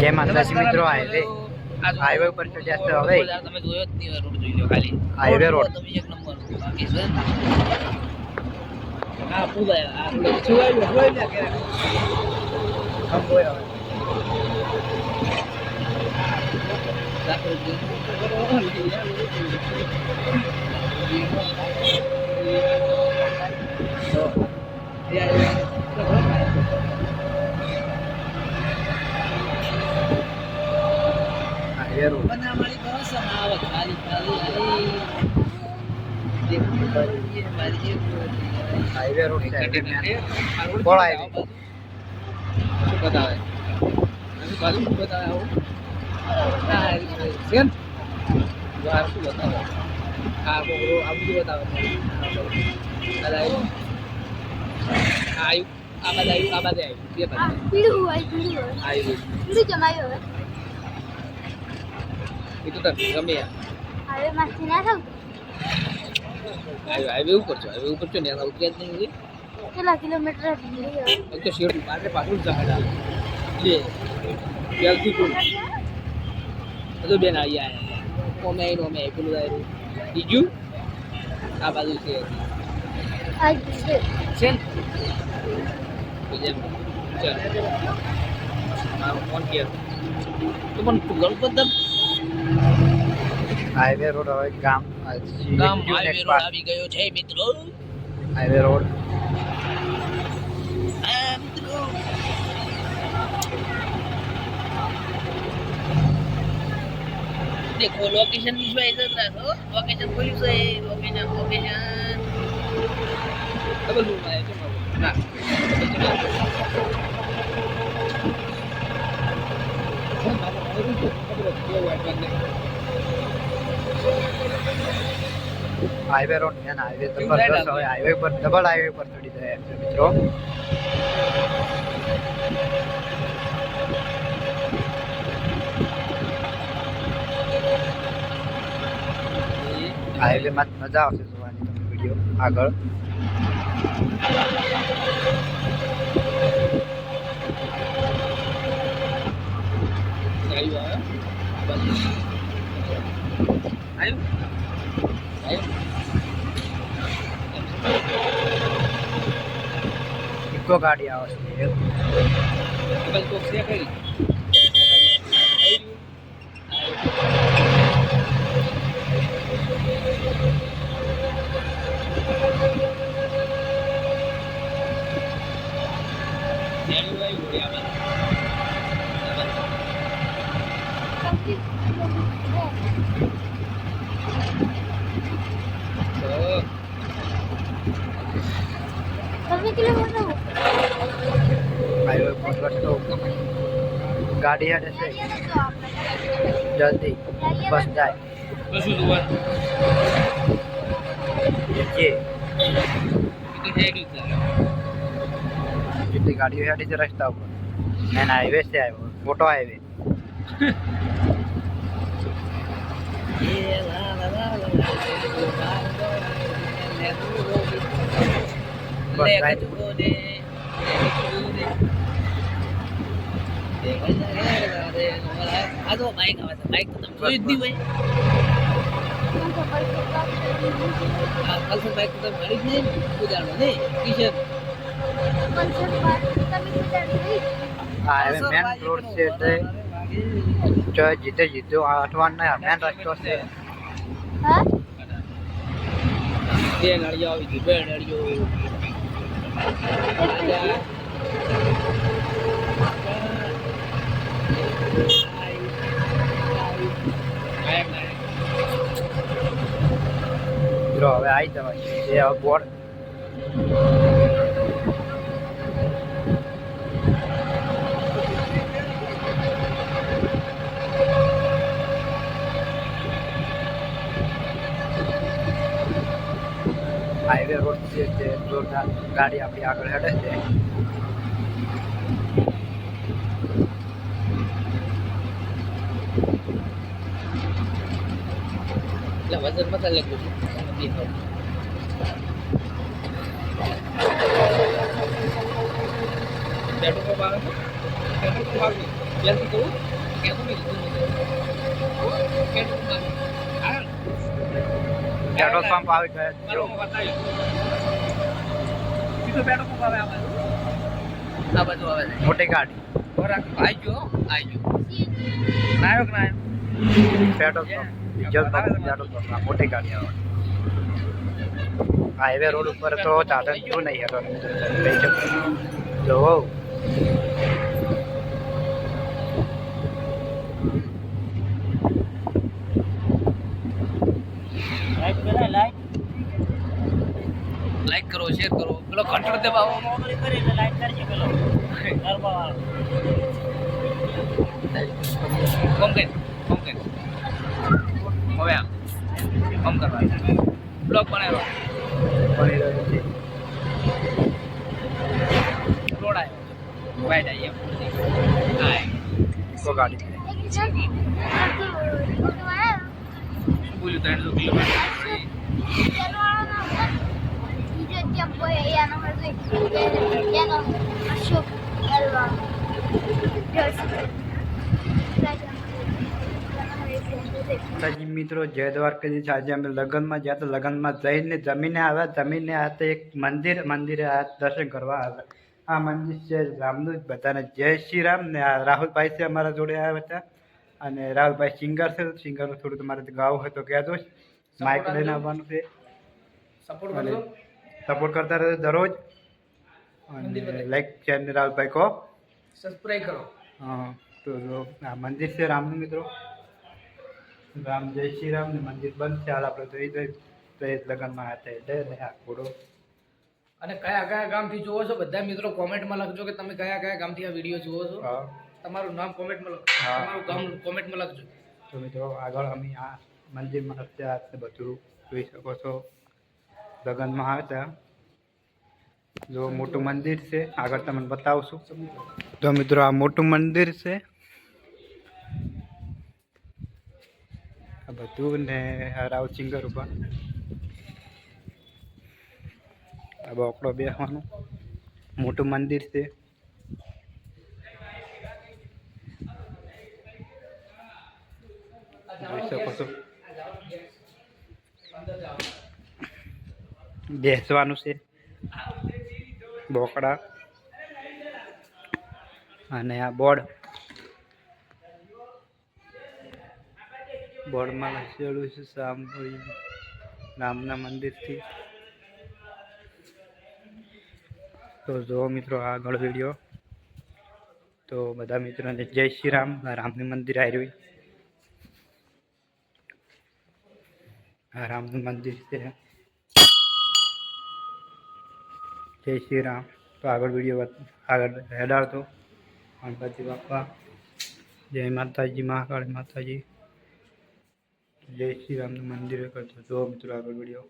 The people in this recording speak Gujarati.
જય માતાજી મિત્રો, હાઈવે ઉપર ચડ્યા છે. હવે તમે જોયો જ નહીં, રોડ જોઈ લો ખાલી હાઈવે રોડ તમે એક નંબર બાકી છે ને હા પૂજા આ જોઈ લે કે હમ બોય હવે બનાવવાની ભાષા આવે ખાલી હાઈવે રોડ છે. કોણ હાઈવે શું બતાવે બાજુ શું બતાવે આવું સેમ યાર શું બતાવે આ બોરો આ બધું બતાવે આ બાજુ બે બાજુ પીળું જમાયું હવે એ તો ગમે હવે માસી ના થાવ હાઈવે ઉપર છો ને ઉતર્યા જ નહીં કેટલા કિલોમીટર હતી હવે તો શેડ બારે પાછું જહાડા લે જલ્દી કોણ તો બેન આવી આયા ઓમે પેલું આયરું બીજું આ બાજુ છે આજ છે છે ને બીજું ચાલ મારો ફોન કે તો પણ ગણપત હાઈવે રોડ હવે ગામ હાઈવે રોડ આવી ગયો છે મિત્રો. હાઈવે રોડ મિત્રો देखो लोकेशन विजुअलाइजर રાખો લોકેશન ખોલ્યું છે લોકેશન ડબલ રૂમ આવે છે ના હાઈવે રોડ છે ને હાઈવે જબરદસ્ત. હવે હાઈવે પર ડબલ હાઈવે પર ચડી જાય છે મિત્રો. હાઈવે માં મજા આવશે જોવાની તમને વિડીયો આગળ. ઇકો ગાડી આવે છે. હાઈવે પર રસ્તો ગાડી હેડે છે જલ્દી બસ જાય કશું જોવાનું જે જેટલી ગાડીઓ હેડી છે રસ્તા ઉપર મેન હાઈવે છે. આવ્યો મોટો હાઈવે. આ તો બાઈક આવે છે બાઈક તો તમે જોઈ જ નહીં ભાઈ આ પલ્સર બાઈક તો તમે મળી જ નહીં પૂજાનો નહીં કિશન હા હવે મેન રોડ છે એટલે જીતે અઠવાણ ના મેન રસ્તો છે. બે નળીઓ આવી ગઈ બે નળીઓ મિત્રો હવે આવી જવાય છે. હવે બોર્ડ હાઈવે રોડ છે તે જોરદાર ગાડી આપણી આગળ હેડે છે. એટલે વજન મત લાગ્યું છે બેઠો બાર બેઠો ત્યાંથી કહું કેમ નહીં પેટ્રોલ પંપ આવી ગયા જો સીધો પેટ્રોલ પંપ આવે આ બાજુ આવે છે મોટી ગાડી ખોરાક આવી ગયો નાયો કે નાયો petrol pump diesel pump petrol pump મોટી ગાડી આવે હાઈવે રોડ ઉપર તો સાધન શું નહીં હતો લઈ શકતો જો લાઈક કરો શેર કરો પેલો ઘંટડ દબાવો લાઈક કરજો પેલો કોમ કે હવે કોમ કરવા બ્લોગ બનાવ્યો બની રહ્યો છે રોડ આવ્યો વાઈડ આવી તો ગાડી બોલ્યું 300 કિલોમીટર માતાજી મિત્રો જય દ્વારકાધીશ. આજે અમે લગ્નમાં ગયા તો લગ્નમાં જઈને જમીને આવ્યા તો એક મંદિરે આ દર્શન કરવા આવ્યા. આ મંદિર છે રામનું. બધાને જય શ્રી રામ. ને આ રાહુલભાઈ છે અમારા જોડે આવ્યા હતા અને રાહુલભાઈ સિંગર છે. સિંગરનું થોડું તમારે ગાવું હોય તો કહેજો. માઇક લઈને આવવાનું છે. સપોર્ટ કરતા રહો દરરોજ અને લાઈક શેર ને રાહુલભાઈ કહો સબસ્ક્રાઇબ કરો. હા તો આ મંદિર છે રામનું મિત્રો. રામ જય શ્રી રામ. ને મંદિર બંધ છે હાલ આપણે જોઈ તો એ લગ્નમાં હતા એટલે આ ઘોડો. અને કયા ગામથી જોવો છો બધા મિત્રો કોમેન્ટમાં લખજો કે તમે કયા ગામથી આ વિડીયો જોવો છો. હા તમારું નામ કોમેન્ટમાં લખજો. હા. તમારું ગામ કોમેન્ટમાં લખજો. તો મિત્રો આગળ અમે આ મંદિરમાં અત્યારે બધું જોઈ શકો છો. લગ્નમાં આવ્યા હતા. જો મોટું મંદિર છે આગળ તમને બતાવશું. તો મિત્રો આ મોટું મંદિર છે આ બધું ને રાવ સિંગર ઉપર આ બોકડો બેસવાનું મોટું મંદિર છે. જોઈ શકો છો બેસવાનું છે બોકડા અને આ બોર્ડમાં લખેલું છે રામના મંદિરથી. તો જો મિત્રો આગળ વિડીયો તો બધા મિત્રોને જય શ્રી રામ. રામનું મંદિર આવ્યું. આ રામનું મંદિર છે. જય શ્રી રામ. તો આગળ વિડીયો આગળ હેડાડતો. ગણપતિ બાપા જય માતાજી મહાકાળી માતાજી જય શ્રી રામનું મંદિર કરતો. જો મિત્રો આગળ વિડીયો